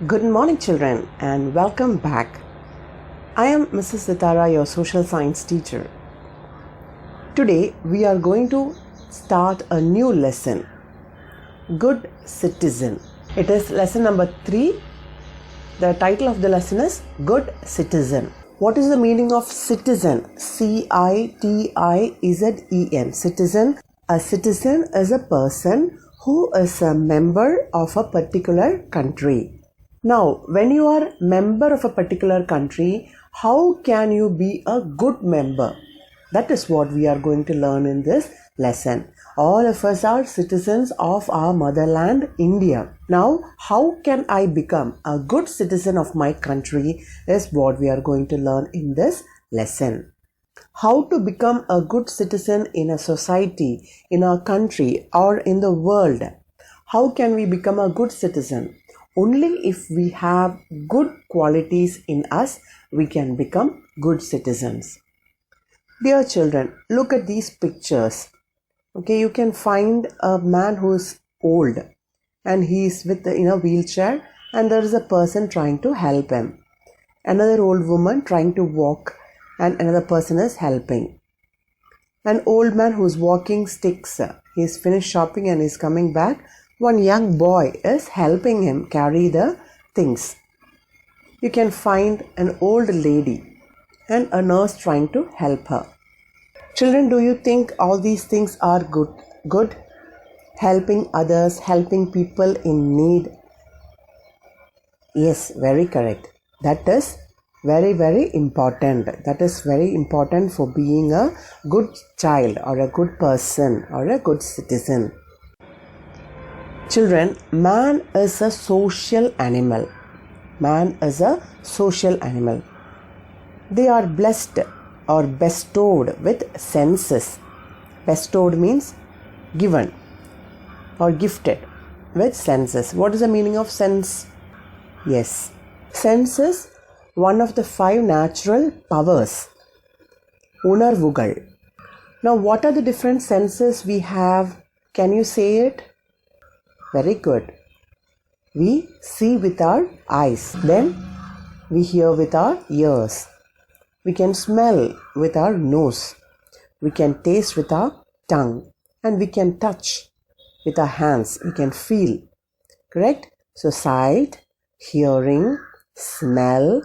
Good morning, children, and welcome back. I am Mrs. Sithara, your social science teacher. Today, we are going to start a new lesson, Good Citizen. It is lesson number 3. The title of the lesson is Good Citizen. What is the meaning of citizen? C-I-T-I-Z-E-N. Citizen. A citizen is a person who is a member of a particular country. Now, when you are a member of a particular country, how can you be a good member? That is what we are going to learn in this lesson. All of us are citizens of our motherland, India. Now, how can I become a good citizen of my country is what we are going to learn in this lesson. How to become a good citizen in a society, in our country, or in the world. How can we become a good citizen? Only if we have good qualities in us, we can become good citizens. Dear children, look at these pictures. Okay, you can find a man who is old and he is in a wheelchair, and there is a person trying to help him. Another old woman trying to walk, and another person is helping. An old man who is walking sticks. He is finished shopping and is coming back. One young boy is helping him carry the things. You can find an old lady and a nurse trying to help her. Children, do you think all these things are good? Helping others, helping people in need. Yes, very correct. That is very, very important. That is very important for being a good child or a good person or a good citizen. Children, man is a social animal. Man is a social animal. They are blessed or bestowed with senses. Bestowed means given or gifted with senses. What is the meaning of sense? Yes, sense is one of the 5 natural powers. Unarvugal. Now, what are the different senses we have? Can you say it? Very good. We see with our eyes. Then we hear with our ears. We can smell with our nose. We can taste with our tongue. And we can touch with our hands. We can feel. Correct? So sight, hearing, smell,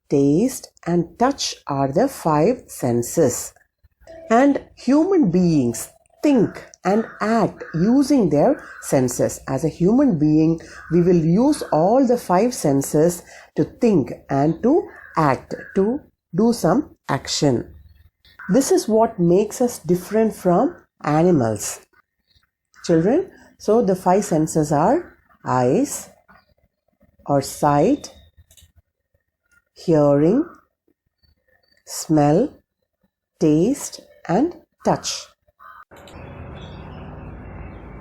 taste and touch are the 5 senses. And human beings think and act using their senses. As a human being, we will use all the 5 senses to think and to act, to do some action. This is what makes us different from animals. Children, so the 5 senses are eyes or sight, hearing, smell, taste and touch.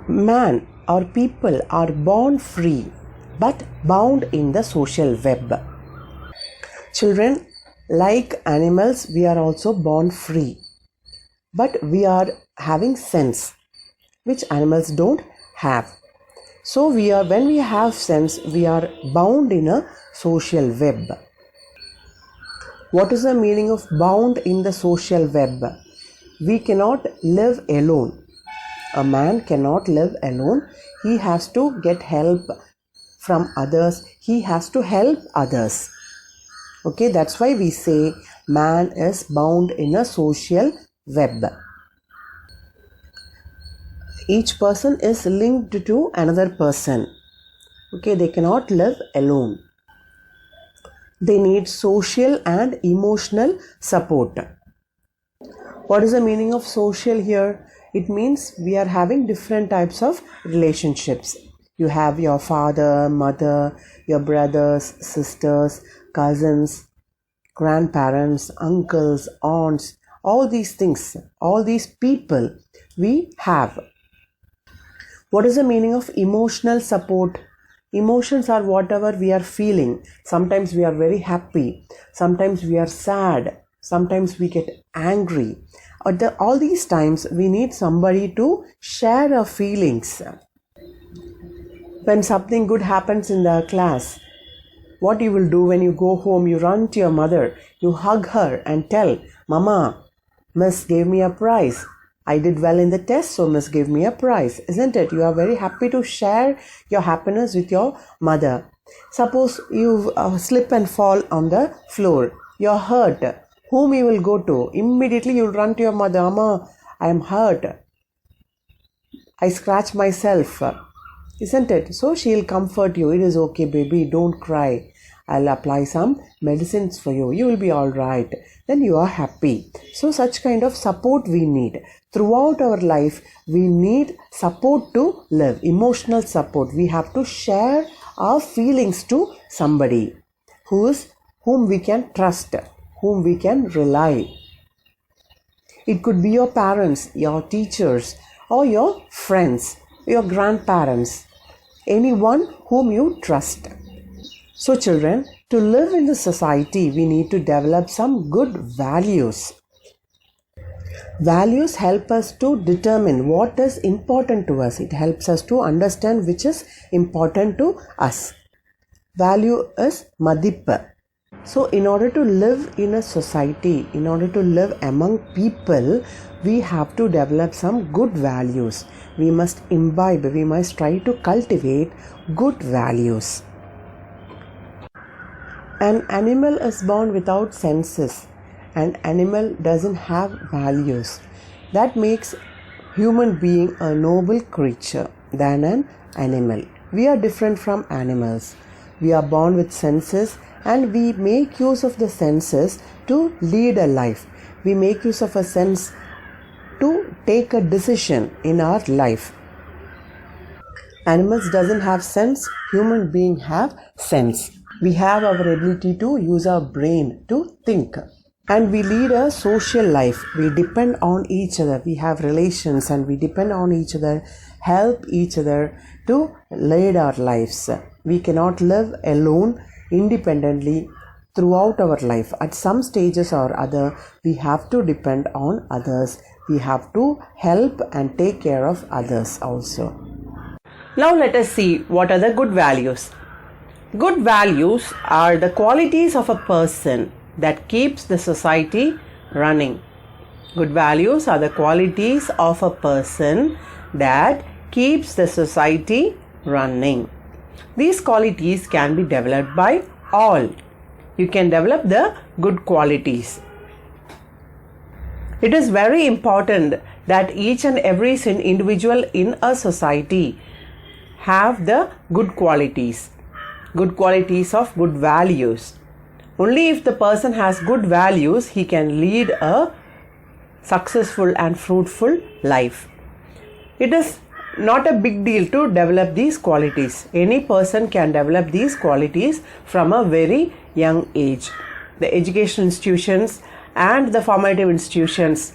Man or people are born free but bound in the social web. Children, like animals, we are also born free, but we are having sense, which animals don't have. So when we have sense, we are bound in a social web. What is the meaning of bound in the social web? We cannot live alone. A man cannot live alone. He has to get help from others. He has to help others. Okay, that's why we say man is bound in a social web. Each person is linked to another person. Okay, they cannot live alone. They need social and emotional support. What is the meaning of social here? It means we are having different types of relationships. You have your father, mother, your brothers, sisters, cousins, grandparents, uncles, aunts, all these things, all these people we have. What is the meaning of emotional support? Emotions are whatever we are feeling. Sometimes we are very happy. Sometimes we are sad. Sometimes we get angry. All these times we need somebody to share our feelings. When something good happens in the class, What you will do when you go home, you run to your mother, you hug her and tell, Mama, Miss gave me a prize. I did well in the test, so Miss gave me a prize. Isn't it? You are very happy to share your happiness with your mother. Suppose you slip and fall on the floor. You're hurt. Whom you will go to? Immediately you will run to your mother. Mama, I am hurt. I scratched myself. Isn't it? So she'll comfort you. It is okay, baby. Don't cry. I'll apply some medicines for you. You will be all right. Then you are happy. So such kind of support we need. Throughout our life, we need support to live. Emotional support. We have to share our feelings to somebody whom we can trust, whom we can rely. It could be your parents, your teachers, or your friends, your grandparents, anyone whom you trust. So children, to live in the society, we need to develop some good values. Values help us to determine what is important to us. It helps us to understand which is important to us. Value is madip. So in order to live in a society, in order to live among people, we have to develop some good values. We must imbibe, we must try to cultivate good values. An animal is born without senses. An animal doesn't have values. That makes human being a noble creature than an animal. We are different from animals. We are born with senses and we make use of the senses to lead a life. We make use of a sense to take a decision in our life. Animals doesn't have sense, human beings have sense. We have our ability to use our brain to think. And we lead a social life. We depend on each other. We have relations and we depend on each other, help each other to lead our lives. We cannot live alone independently throughout our life. At some stages or other, we have to depend on others. We have to help and take care of others also. Now let us see what are the good values. Good values are the qualities of a person that keeps the society running. Good values are the qualities of a person that keeps the society running. These qualities can be developed by all. You can develop the good qualities. It is very important that each and every individual in a society have the good qualities of good values. Only if the person has good values, he can lead a successful and fruitful life. It is not a big deal to develop these qualities. Any person can develop these qualities from a very young age. The education institutions and the formative institutions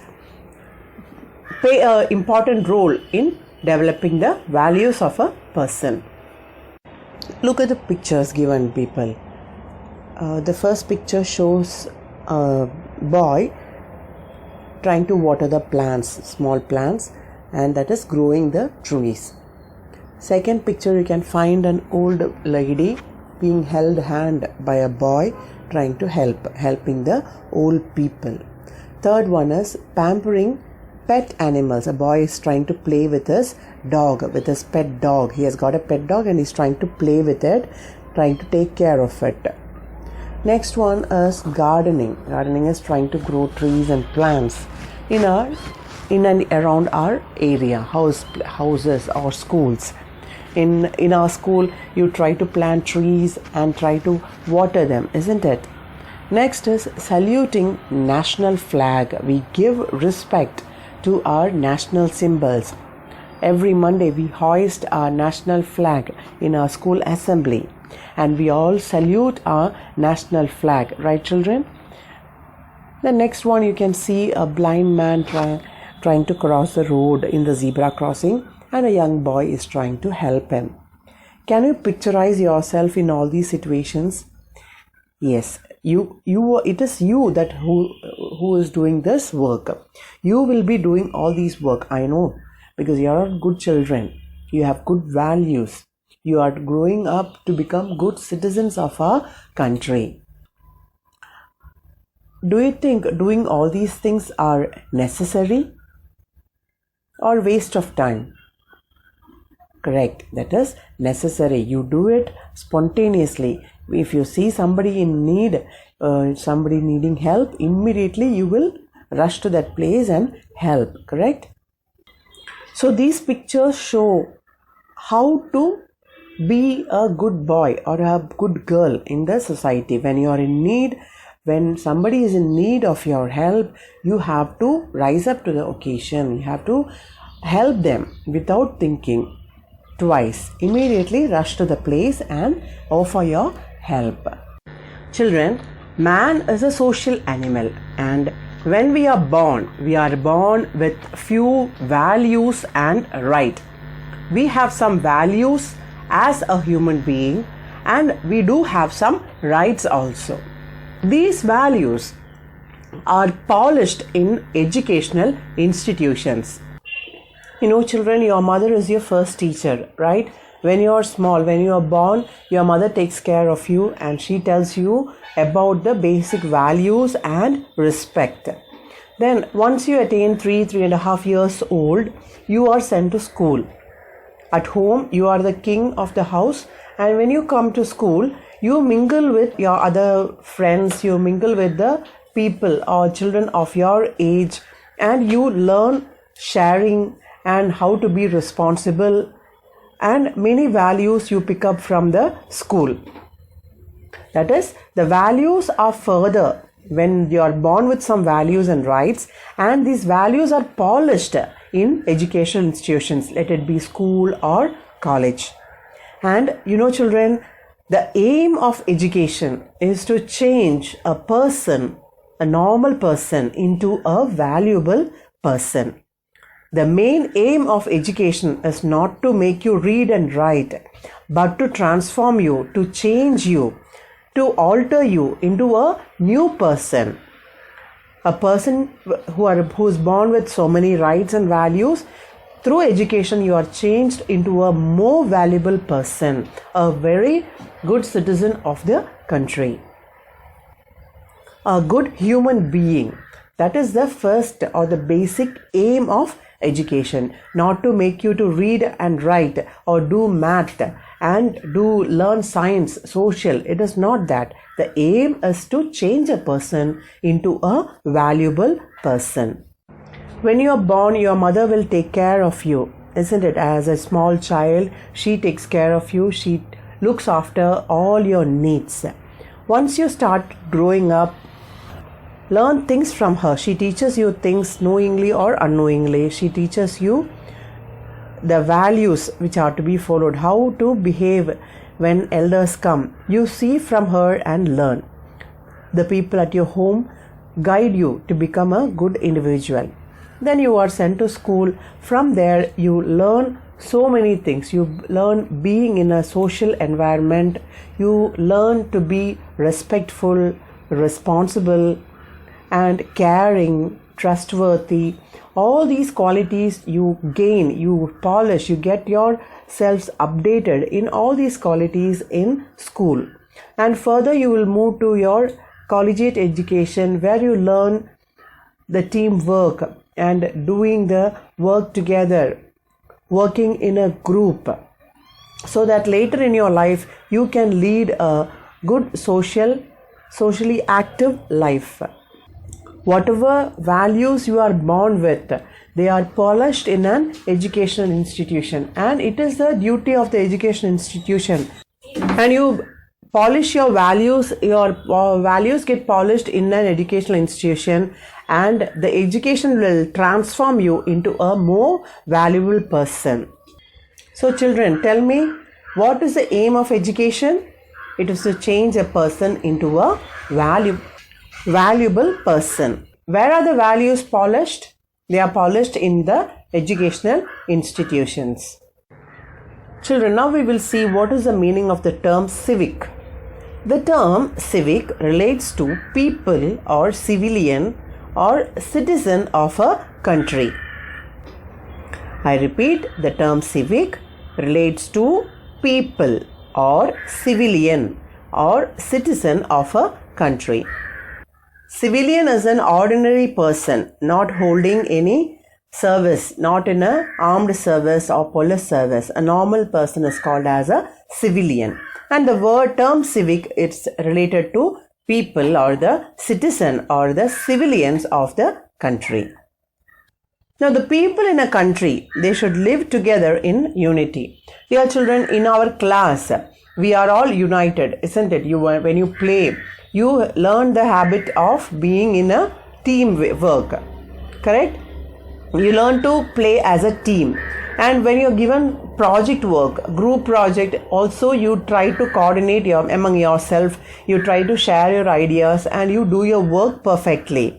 play an important role in developing the values of a person. Look at the pictures given, people. The first picture shows a boy trying to water the plants, small plants, and that is growing the trees. Second picture, you can find an old lady being held hand by a boy trying to helping the old people. Third one is pampering pet animals. A boy is trying to play with his dog, with his pet dog. He has got a pet dog and he's trying to play with it, trying to take care of it. Next one is gardening. Gardening is trying to grow trees and plants in and around our area, houses or schools. In our school, you try to plant trees and try to water them, isn't it? Next is saluting national flag. We give respect to our national symbols. Every Monday, we hoist our national flag in our school assembly. And we all salute our national flag, right children? The next one, you can see a blind man trying to cross the road in the zebra crossing, and a young boy is trying to help him. Can you picturize yourself in all these situations? Yes, it is you that who is doing this work. You will be doing all these work, I know, because you are good children. You have good values. You are growing up to become good citizens of our country. Do you think doing all these things are necessary or waste of time? Correct. That is necessary. You do it spontaneously. If you see somebody in need, somebody needing help, immediately you will rush to that place and help. Correct? So these pictures show how to be a good boy or a good girl in the society. When you are in need, when somebody is in need of your help, you have to rise up to the occasion. You have to help them without thinking twice. Immediately rush to the place and offer your help. Children, man is a social animal, and when we are born with few values and rights. We have some values as a human being, and we do have some rights also. These values are polished in educational institutions. You know, children, your mother is your first teacher, right? When you are small, when you are born, your mother takes care of you and she tells you about the basic values and respect. Then once you attain 3.5 years old, you are sent to school. At home, you are the king of the house, and when you come to school, you mingle with your other friends, you mingle with the people or children of your age, and you learn sharing and how to be responsible, and many values you pick up from the school. That is, the values are further when you are born with some values and rights, and these values are polished in educational institutions, let it be school or college. And you know, children, the aim of education is to change a person, a normal person, into a valuable person. The main aim of education is not to make you read and write, but to transform you, to change you, to alter you into a new person. A person who is born with so many rights and values, through education you are changed into a more valuable person, a very good citizen of the country, a good human being. That is the first or the basic aim of education, not to make you to read and write or do math and learn science, social. It is not that. The aim is to change a person into a valuable person. When you are born, your mother will take care of you, isn't it? As a small child, she takes care of you. She looks after all your needs. Once you start growing up, learn things from her. She teaches you things knowingly or unknowingly. She teaches you the values which are to be followed, how to behave when elders come. You see from her and learn. The people at your home guide you to become a good individual. Then you are sent to school. From there you learn so many things. You learn being in a social environment. You learn to be respectful, responsible, and caring, trustworthy. All these qualities you gain, you polish, you get yourselves updated in all these qualities in school. And further you will move to your collegiate education, where you learn the teamwork and doing the work together, working in a group, so that later in your life you can lead a good socially active life. Whatever values you are born with, they are polished in an educational institution, and it is the duty of the education institution. And you polish your values get polished in an educational institution, and the education will transform you into a more valuable person. So children, tell me, what is the aim of education? It is to change a person into a valuable person. Where are the values polished? They are polished in the educational institutions. Children, now we will see what is the meaning of the term civic. The term civic relates to people or civilian or citizen of a country. I repeat, the term civic relates to people or civilian or citizen of a country. Civilian is an ordinary person not holding any service, not in a armed service or police service. A normal person is called as a civilian. And the word term civic, it's related to people or the citizen or the civilians of the country. Now the people in a country, they should live together in unity. Dear children, in our class, we are all united, isn't it? When you play, you learn the habit of being in a team work, correct? You learn to play as a team. And when you're given project work, group project, also you try to coordinate among yourself. You try to share your ideas and you do your work perfectly.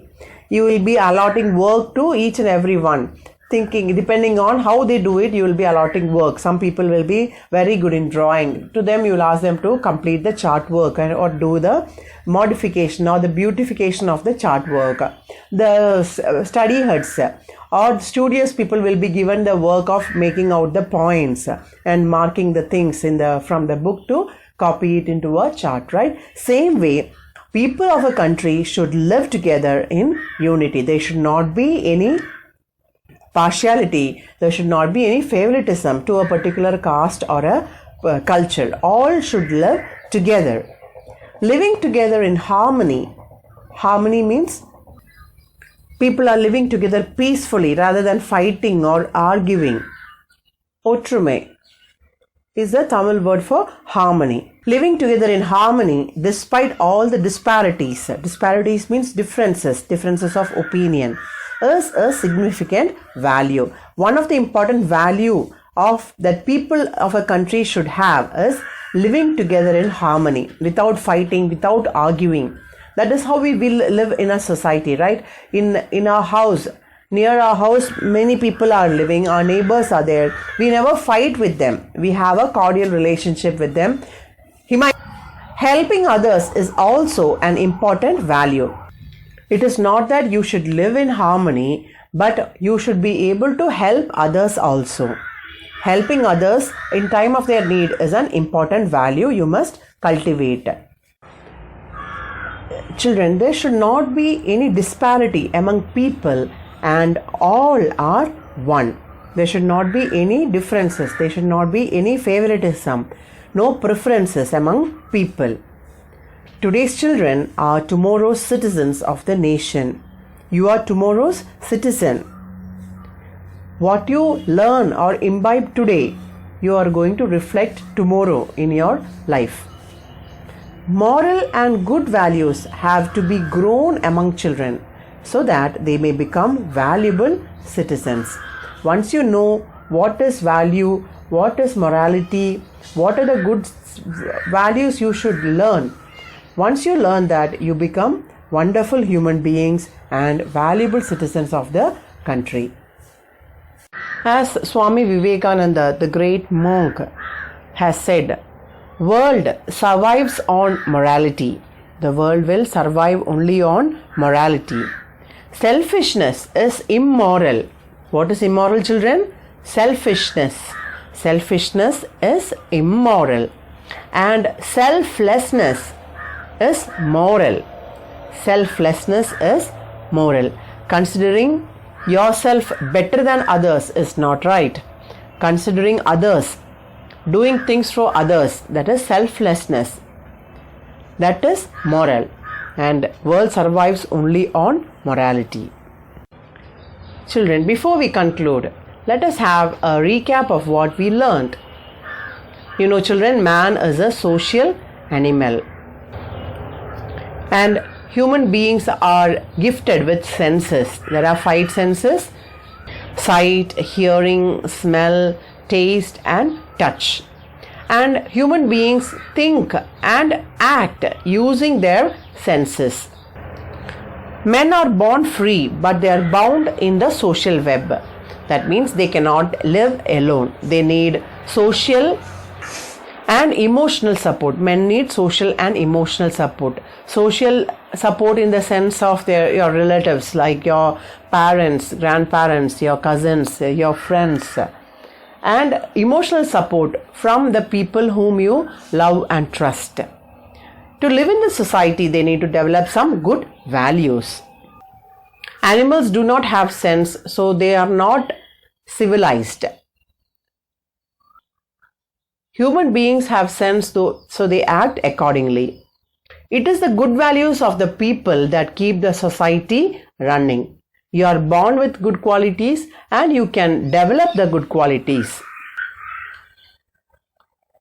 You will be allotting work to each and every one. Thinking, depending on how they do it, you will be allotting work. Some people will be very good in drawing. To them, you will ask them to complete the chart work or do the modification or the beautification of the chart work. The study heads or studious people will be given the work of making out the points and marking the things from the book to copy it into a chart, right? Same way, people of a country should live together in unity. There should not be any partiality. There should not be any favoritism to a particular caste or a culture. All should live together. Living together in harmony. Harmony means people are living together peacefully rather than fighting or arguing. Otrume is the Tamil word for harmony. Living together in harmony despite all the disparities. Disparities means differences of opinion, is a significant value. One of the important value of that people of a country should have is living together in harmony, without fighting, without arguing. That is how we will live in a society, right? In our house, near our house, many people are living. Our neighbors are there. We never fight with them. We have a cordial relationship with them. Helping others is also an important value. It is not that you should live in harmony, but you should be able to help others also. Helping others in time of their need is an important value you must cultivate. Children, there should not be any disparity among people and all are one. There should not be any differences. There should not be any favoritism. No preferences among people. Today's children are tomorrow's citizens of the nation. You are tomorrow's citizen. What you learn or imbibe today, you are going to reflect tomorrow in your life. Moral and good values have to be grown among children so that they may become valuable citizens. Once you know what is value, what is morality, what are the good values you should learn, once you learn that, you become wonderful human beings and valuable citizens of the country. As Swami Vivekananda, the great monk, has said, world survives on morality. The world will survive only on morality. Selfishness is immoral. What is immoral, children? Selfishness. Selfishness is immoral. And selflessness is moral. Selflessness is moral. Considering yourself better than others is not right. Considering others, doing things for others, that is selflessness. That is moral. And world survives only on morality. Children, before we conclude, let us have a recap of what we learned. You know, children, man is a social animal. And human beings are gifted with senses. There are 5 senses: sight, hearing, smell, taste and touch. And human beings think and act using their senses. Men are born free, but they are bound in the social web. That means they cannot live alone. They need social and emotional support. Men need social and emotional support. Social support in the sense of your relatives, like your parents, grandparents, your cousins, your friends. and emotional support from the people whom you love and trust. To live in the society, they need to develop some good values. Animals do not have sense, so they are not civilized. Human beings have sense, so they act accordingly. It is the good values of the people that keep the society running. You are born with good qualities and you can develop the good qualities.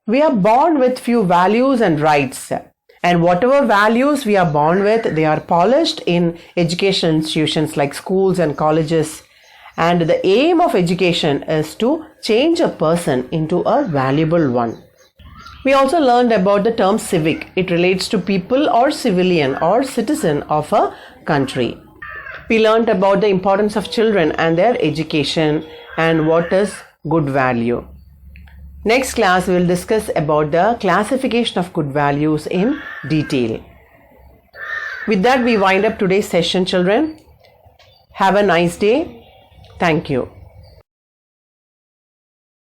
We are born with few values and rights, and whatever values we are born with, they are polished in education institutions like schools and colleges. And the aim of education is to change a person into a valuable one. We also learned about the term civic. It relates to people or civilian or citizen of a country. We learned about the importance of children and their education and what is good value. Next class we will discuss about the classification of good values in detail. With that, we wind up today's session, children. Have a nice day. Thank you.